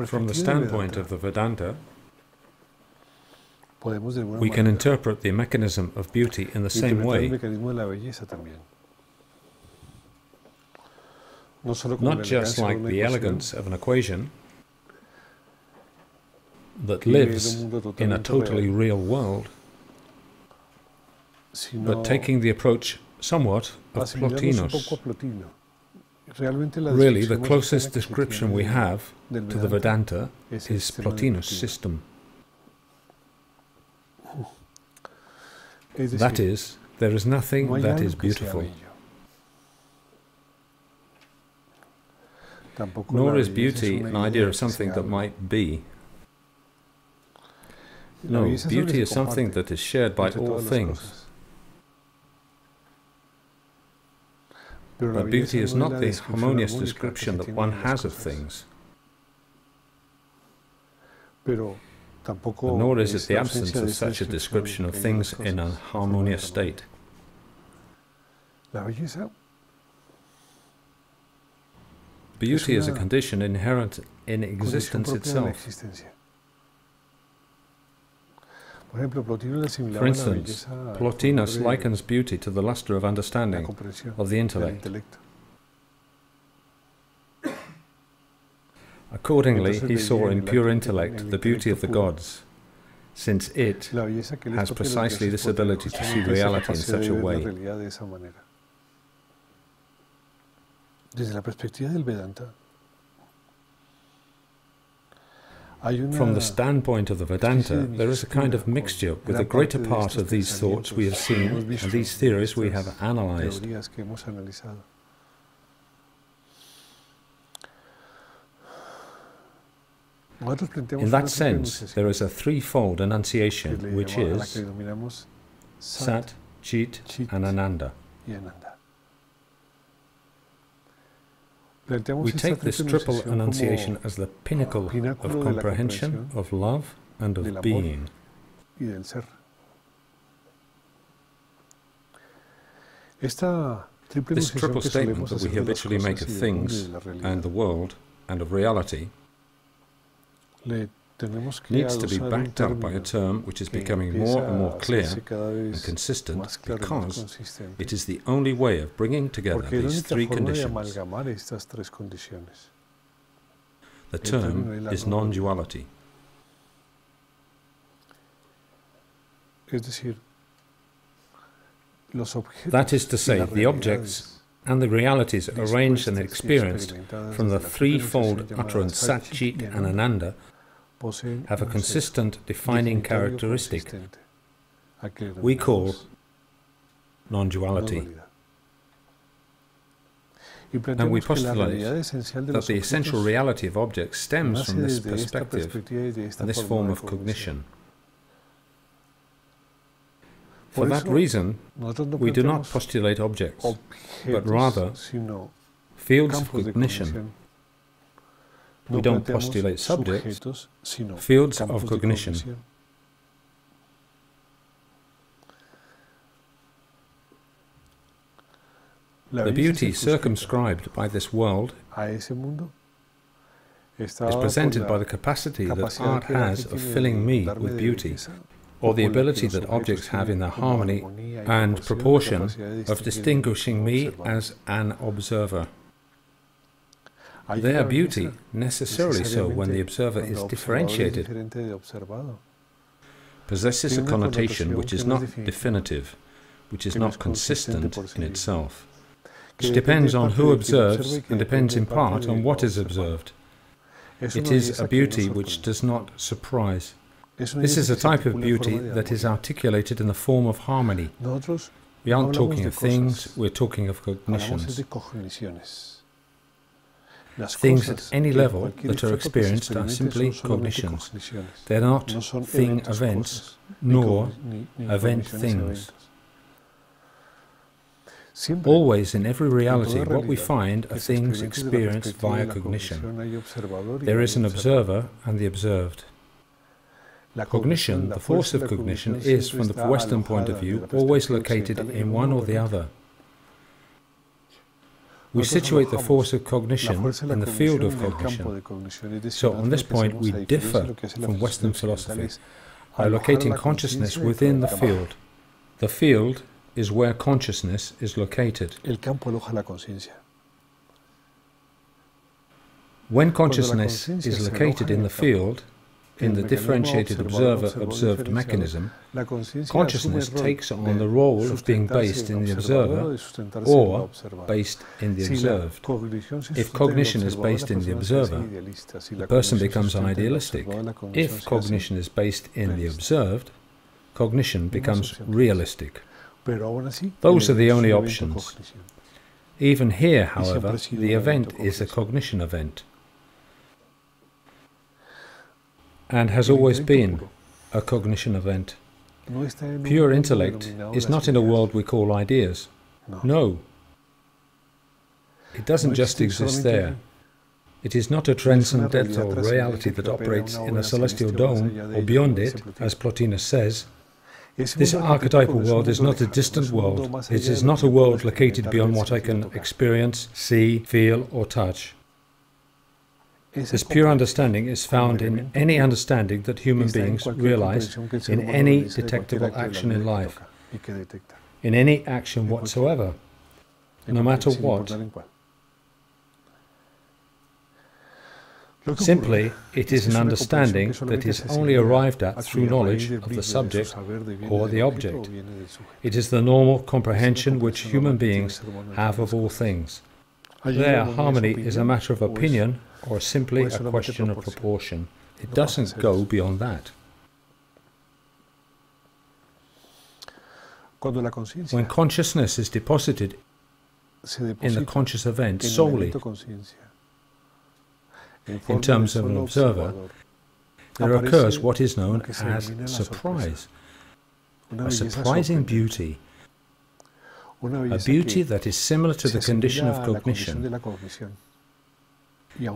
From the standpoint of the Vedanta, we can interpret the mechanism of beauty in the same way, not just like the elegance of an equation that lives in a totally real world, but taking the approach somewhat of Plotinus. Really, the closest description we have to the Vedanta is Plotinus' system. That is, there is nothing that is beautiful. Nor is beauty an idea of something that might be. No, beauty is something that is shared by all things. But beauty is not the harmonious description that one has of things. Nor is it the absence of such a description of things in a harmonious state. Beauty is a condition inherent in existence itself. For instance, Plotinus likens beauty to the luster of understanding, of the intellect. Accordingly, he saw in pure intellect the beauty of the gods, since it has precisely this ability to see reality in such a way. From the standpoint of the Vedanta, there is a kind of mixture with the greater part of these thoughts we have seen and these theories we have analyzed. In that sense, there is a threefold enunciation, which is Sat, Chit and Ananda. We take this triple enunciation as the pinnacle of comprehension, of love, and of being. This triple statement that we habitually make of things, and the world, and of reality, needs to be backed up by a term which is becoming more and more clear and consistent, because it is the only way of bringing together these three conditions. The term is non-duality. That is to say, the objects and the realities arranged and experienced from the threefold utterance Sat, Chit and Ananda have a consistent defining characteristic we call non-duality. And we postulate that the essential reality of objects stems from this perspective and this form of cognition. For that reason, we do not postulate objects, but rather fields of cognition. We don't postulate subjects, fields of cognition. The beauty circumscribed by this world is presented by the capacity that art has of filling me with beauty, or the ability that objects have in their harmony and proportion of distinguishing me as an observer. They are beauty, necessarily so when the observer is differentiated, possesses a connotation which is not definitive, which is not consistent in itself, which depends on who observes and depends in part on what is observed. It is a beauty which does not surprise. This is a type of beauty that is articulated in the form of harmony. We aren't talking of things, we're talking of cognitions. Things at any level that are experienced are simply cognitions. They are not thing events, nor event things. Always in every reality, what we find are things experienced via cognition. There is an observer and the observed. Cognition, the force of cognition, is, from the Western point of view, always located in one or the other. We situate the force of cognition in the field of cognition. So on this point we differ from Western philosophy by locating consciousness within the field. The field is where consciousness is located. When consciousness is located in the field, in the differentiated observer-observed mechanism, consciousness takes on the role of being based in the observer or based in the observed. If cognition is based in the observer, the person becomes idealistic. If cognition is based in the observed, cognition becomes realistic. Those are the only options. Even here, however, the event is a cognition event, and has always been a cognition event. Pure intellect is not in a world we call ideas. No. It doesn't just exist there. It is not a transcendental reality that operates in a celestial dome or beyond it, as Plotinus says. This archetypal world is not a distant world. It is not a world located beyond what I can experience, see, feel, or touch. This pure understanding is found in any understanding that human beings realize in any detectable action in life, in any action whatsoever, no matter what. Simply, it is an understanding that is only arrived at through knowledge of the subject or the object. It is the normal comprehension which human beings have of all things. There, harmony is a matter of opinion or simply a question of proportion. It doesn't go beyond that. When consciousness is deposited in the conscious event solely, in terms of an observer, there occurs what is known as surprise, a surprising beauty, a beauty that is similar to the condition of cognition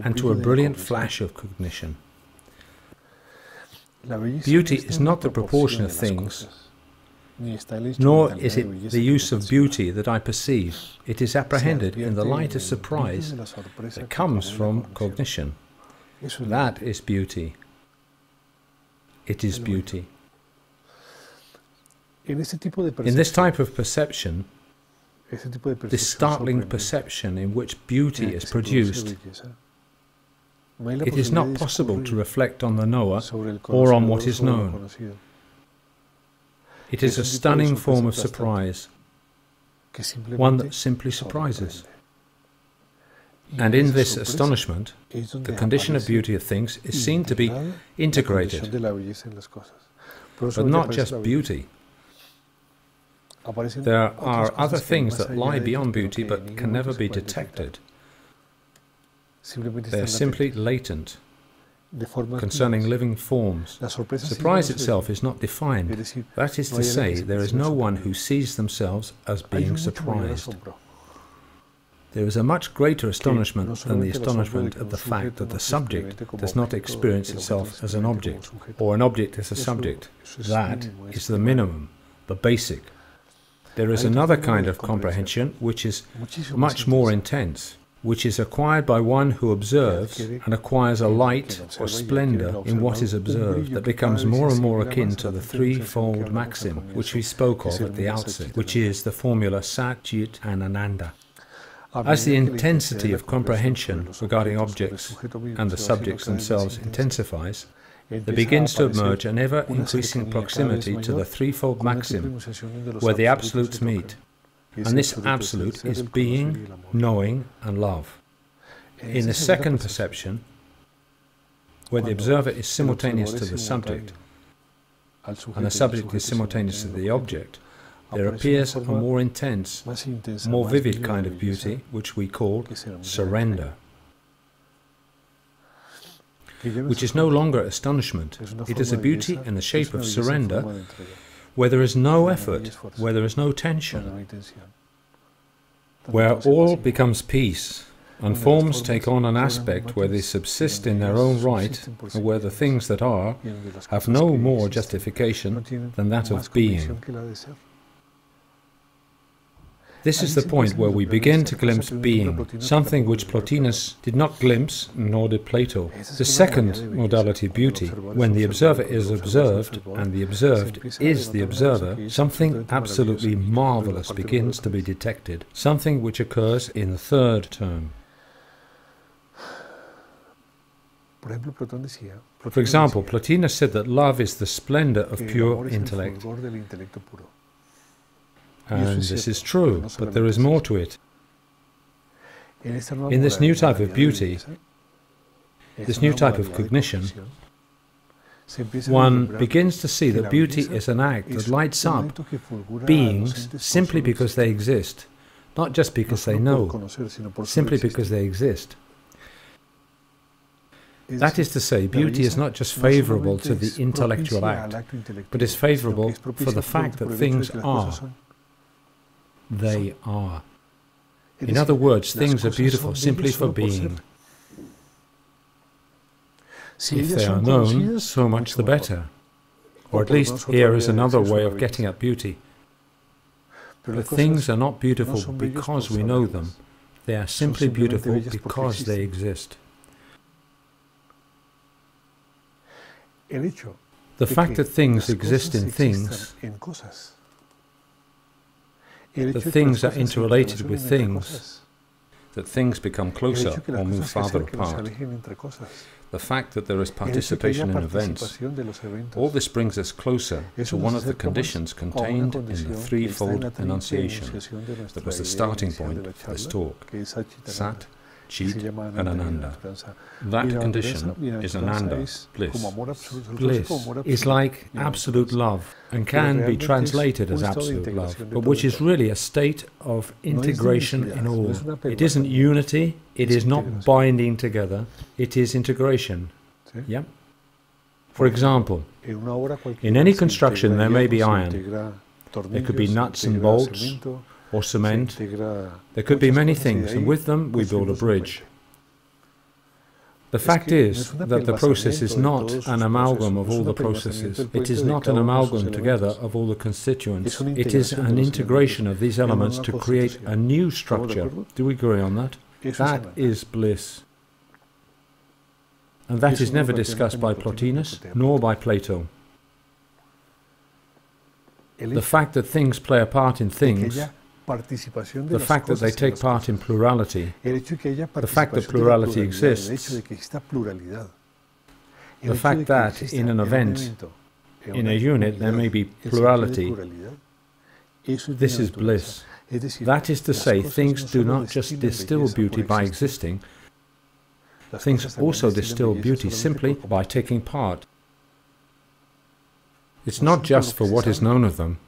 and to a brilliant flash of cognition. Beauty is not the proportion of things, nor is it the use of beauty that I perceive. It is apprehended in the light of surprise that comes from cognition. That is beauty. It is beauty. In this type of perception, this startling perception in which beauty is produced, it is not possible to reflect on the knower or on what is known. It is a stunning form of surprise, one that simply surprises. And in this astonishment, the condition of beauty of things is seen to be integrated, but not just beauty. There are other things that lie beyond beauty but can never be detected. They are simply latent, concerning living forms. Surprise itself is not defined. That is to say, there is no one who sees themselves as being surprised. There is a much greater astonishment than the astonishment at the fact that the subject does not experience itself as an object, or an object as a subject. That is the minimum, the basic. There is another kind of comprehension which is much more intense, which is acquired by one who observes and acquires a light or splendor in what is observed that becomes more and more akin to the threefold maxim which we spoke of at the outset, which is the formula Sat, Chit and Ananda. As the intensity of comprehension regarding objects and the subjects themselves intensifies, there begins to emerge an ever-increasing proximity to the threefold maxim where the absolutes meet. And this absolute is being, knowing and love. In the second perception, where the observer is simultaneous to the subject, and the subject is simultaneous to the object, there appears a more intense, more vivid kind of beauty, which we call surrender, which is no longer astonishment. It is a beauty in the shape of surrender, where there is no effort, where there is no tension, where all becomes peace, and forms take on an aspect where they subsist in their own right, and where the things that are have no more justification than that of being. This is the point where we begin to glimpse being, something which Plotinus did not glimpse, nor did Plato. The second modality, beauty, when the observer is observed, and the observed is the observer, something absolutely marvelous begins to be detected, something which occurs in the third term. For example, Plotinus said that love is the splendor of pure intellect. And this is true, but there is more to it. In this new type of beauty, this new type of cognition, one begins to see that beauty is an act that lights up beings simply because they exist, not just because they know, simply because they exist. That is to say, beauty is not just favorable to the intellectual act, but is favorable for the fact that things are. They are. In other words, things are beautiful simply for being. If they are known, so much the better. Or at least, here is another way of getting at beauty. But things are not beautiful because we know them. They are simply beautiful because they exist. The fact that things exist in things, that things are interrelated with things, that things become closer or move farther apart, the fact that there is participation in events, all this brings us closer to one of the conditions contained in the threefold enunciation that was the starting point for this talk: Sat, Chit and Ananda. That condition is Ananda, bliss. Bliss is like absolute love and can be translated as absolute love, but which is really a state of integration in all. It isn't unity, it is not binding together, it is integration. Yeah? For example, in any construction there may be iron. There could be nuts and bolts, or cement. There could be many things, and with them we build a bridge. The fact is that the process is not an amalgam of all the processes. It is not an amalgam together of all the constituents. It is an integration of these elements to create a new structure. Do we agree on that? That is bliss. And that is never discussed by Plotinus, nor by Plato. The fact that things play a part in things, the fact that they take part in plurality, the fact that plurality exists, the fact that in an event, in a unit, there may be plurality, this is bliss. That is to say, things do not just distill beauty by existing, things also distill beauty simply by taking part. It's not just for what is known of them.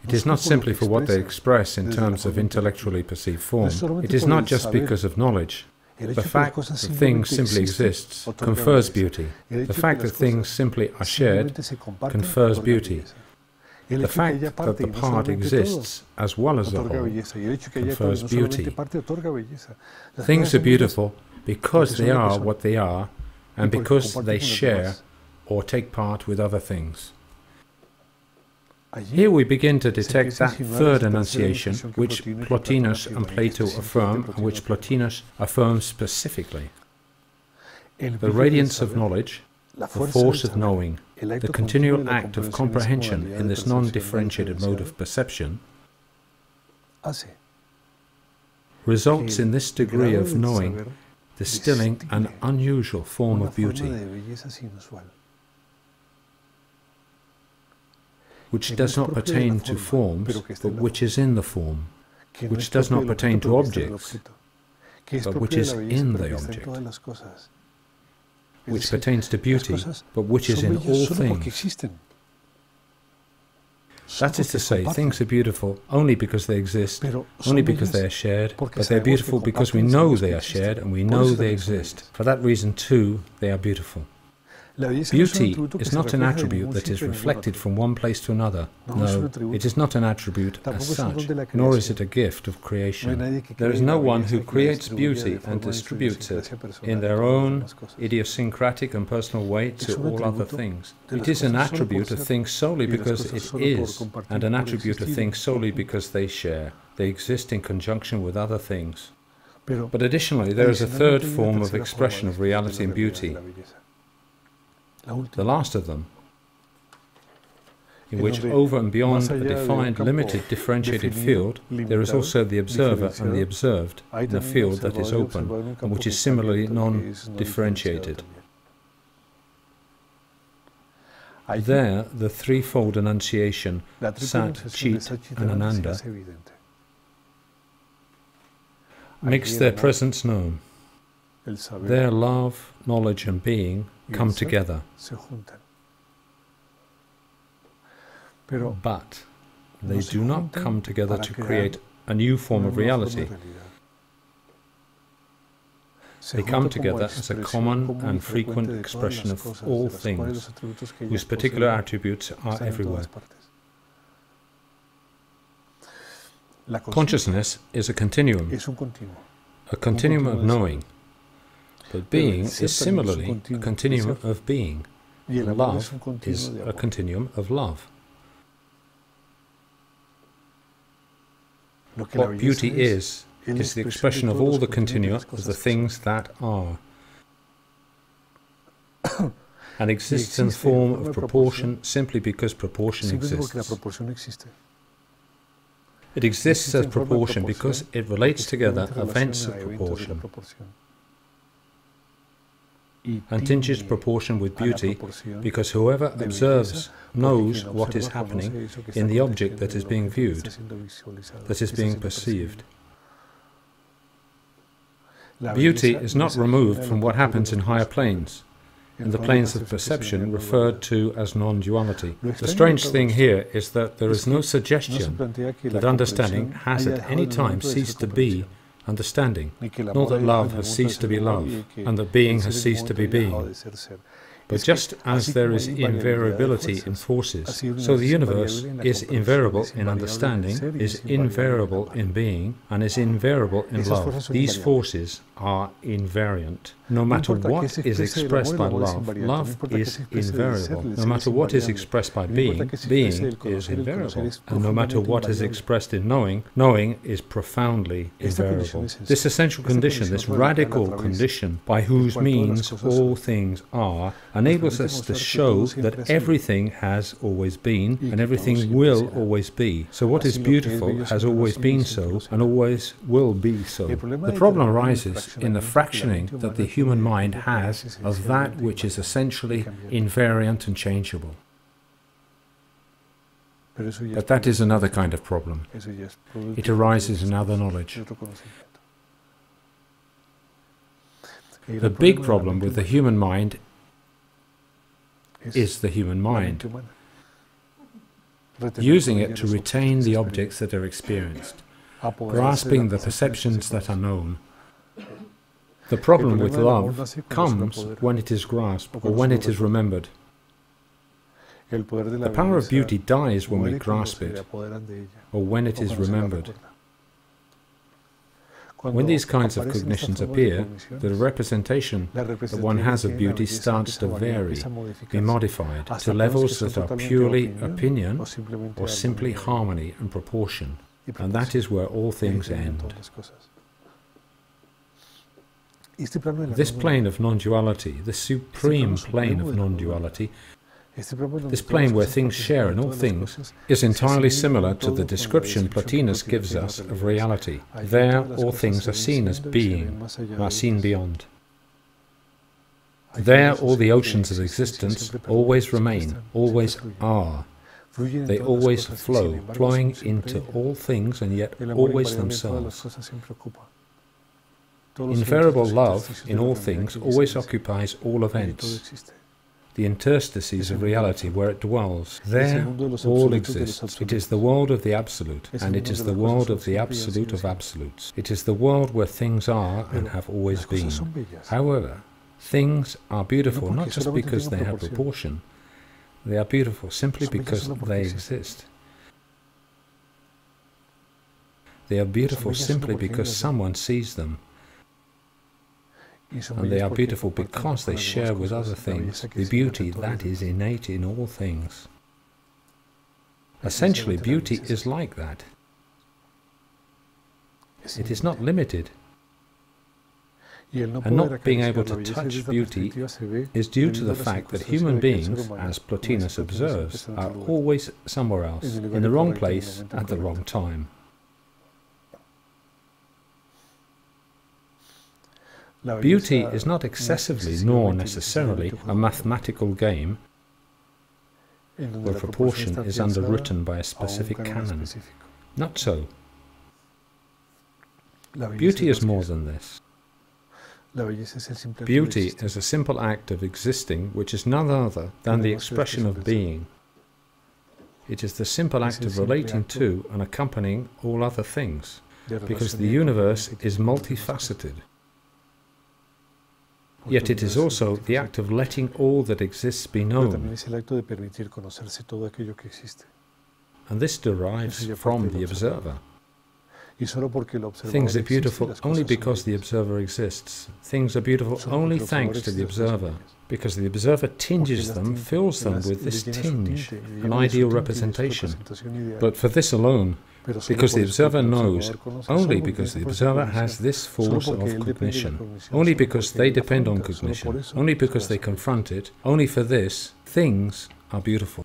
It is not simply for what they express in terms of intellectually perceived form. It is not just because of knowledge. The fact that things simply exists confers beauty. The fact that things simply are shared confers beauty. The fact that the part exists as well as the whole confers beauty. Things are beautiful because they are what they are and because they share or take part with other things. Here we begin to detect that third enunciation which Plotinus and Plato affirm, and which Plotinus affirms specifically. The radiance of knowledge, the force of knowing, the continual act of comprehension in this non-differentiated mode of perception results in this degree of knowing distilling an unusual form of beauty, which does not pertain to forms, but which is in the form, which does not pertain to objects, but which is in the object, which pertains to beauty, but which is in all things. That is to say, things are beautiful only because they exist, only because they are shared, but they are beautiful because we know they are shared and we know they exist. For that reason, too, they are beautiful. Beauty is not an attribute that is reflected from one place to another. No, it is not an attribute as such, nor is it a gift of creation. There is no one who creates beauty and distributes it in their own idiosyncratic and personal way to all other things. It is an attribute of things solely because it is, and an attribute of things solely because they share. They exist in conjunction with other things. But additionally, there is a third form of expression of reality and beauty, the last of them, in which over and beyond a defined, limited, differentiated field, there is also the observer and the observed in a field that is open, and which is similarly non-differentiated. There, the threefold enunciation, Sat, Chit, and Ananda, makes their presence known. Their love, knowledge, and being come together. But they do not come together to create a new form of reality. They come together as a common and frequent expression of all things, whose particular attributes are everywhere. Consciousness is a continuum of knowing. But being is similarly a continuum of being. Love is a continuum of love. What beauty is the expression of all the continua of the things that are, and exists in the form of proportion simply because proportion exists. It exists as proportion because it relates together events of proportion, and tinges proportion with beauty because whoever observes knows what is happening in the object that is being viewed, that is being perceived. Beauty is not removed from what happens in higher planes, in the planes of perception referred to as non-duality. The strange thing here is that there is no suggestion that understanding has at any time ceased to be understanding, nor that love has ceased to be love, and that being has ceased to be being. But just as there is invariability in forces, so the universe is invariable in understanding, is invariable in being, and is invariable in love. These forces are invariant. No matter what is expressed by love, love is invariable. No matter what is expressed by being, being is invariable. And no matter what is expressed in knowing, knowing is profoundly invariable. This essential condition, this radical condition, by whose means all things are, enables us to show that everything has always been, and everything will always be. So what is beautiful has always been so, and always will be so. The problem arises in the fractioning that the human mind has of that which is essentially invariant and changeable. But that is another kind of problem. It arises in other knowledge. The big problem with the human mind is the human mind, using it to retain the objects that are experienced, grasping the perceptions that are known. The problem with love comes when it is grasped or when it is remembered. The power of beauty dies when we grasp it or when it is remembered. When these kinds of cognitions appear, the representation that one has of beauty starts to vary, be modified to levels that are purely opinion or simply harmony and proportion, and that is where all things end. This plane of non-duality, the supreme plane of non-duality, this plane where things share in all things, is entirely similar to the description Plotinus gives us of reality. There all things are seen as being, are seen beyond. There all the oceans of existence always remain, always are. They always flow, flowing into all things and yet always themselves. Invariable love in all things always occupies all events, the interstices of reality where it dwells. There all exists. It is the world of the Absolute, and it is the world of the Absolute of Absolutes. It is the world where things are and have always been. However, Things are beautiful not just because they have proportion, they are beautiful simply because they exist. They are beautiful simply because someone sees them. And they are beautiful because they share with other things the beauty that is innate in all things. Essentially, beauty is like that. It is not limited. And not being able to touch beauty is due to the fact that human beings, as Plotinus observes, are always somewhere else, in the wrong place at the wrong time. Beauty is not excessively nor necessarily a mathematical game where proportion is underwritten by a specific canon. Not so. Beauty is more than this. Beauty is a simple act of existing which is none other than the expression of being. It is the simple act of relating to and accompanying all other things, because the universe is multifaceted. Yet it is also the act of letting all that exists be known. And this derives from the observer. Things are beautiful only because the observer exists. Things are beautiful only thanks to the observer, because the observer tinges them, fills them with this tinge, an ideal representation. But for this alone, because the observer knows, only because the observer has this force of cognition, only because they depend on cognition, only because they confront it, only for this, things are beautiful.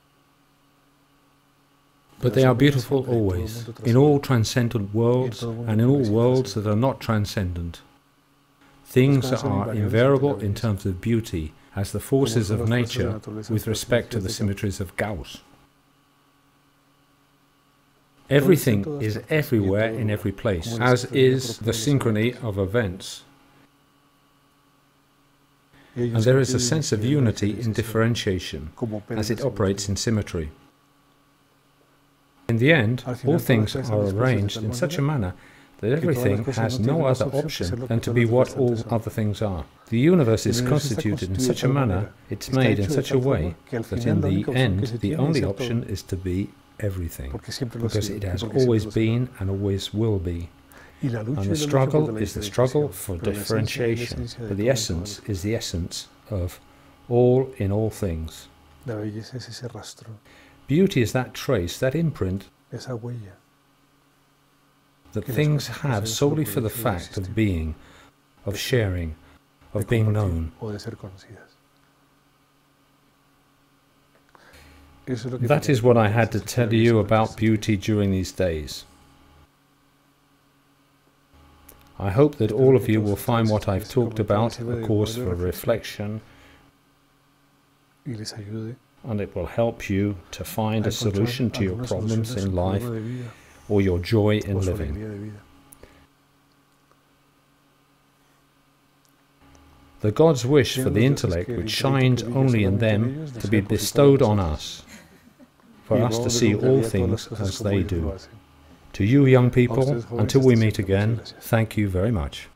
But they are beautiful always, in all transcendent worlds and in all worlds that are not transcendent. Things are invariable in terms of beauty, as the forces of nature with respect to the symmetries of Gauss. Everything is everywhere in every place, as is the synchrony of events. And there is a sense of unity in differentiation, as it operates in symmetry. In the end, all things are arranged in such a manner that everything has no other option than to be what all other things are. The universe is constituted in such a manner, it's made in such a way, that in the end, the only option is to be everything, because it has always been and always will be. And the struggle is the struggle for differentiation, but the essence is the essence of all in all things. Beauty is that trace, that imprint, that things have solely for the fact of being, of sharing, of being known. That is what I had to tell you about beauty during these days. I hope that all of you will find what I've talked about a cause for reflection, and it will help you to find a solution to your problems in life or your joy in living. The God's wish for the intellect which shines only in them to be bestowed on us, for us to see all things as they do. To you young people, until we meet again, thank you very much.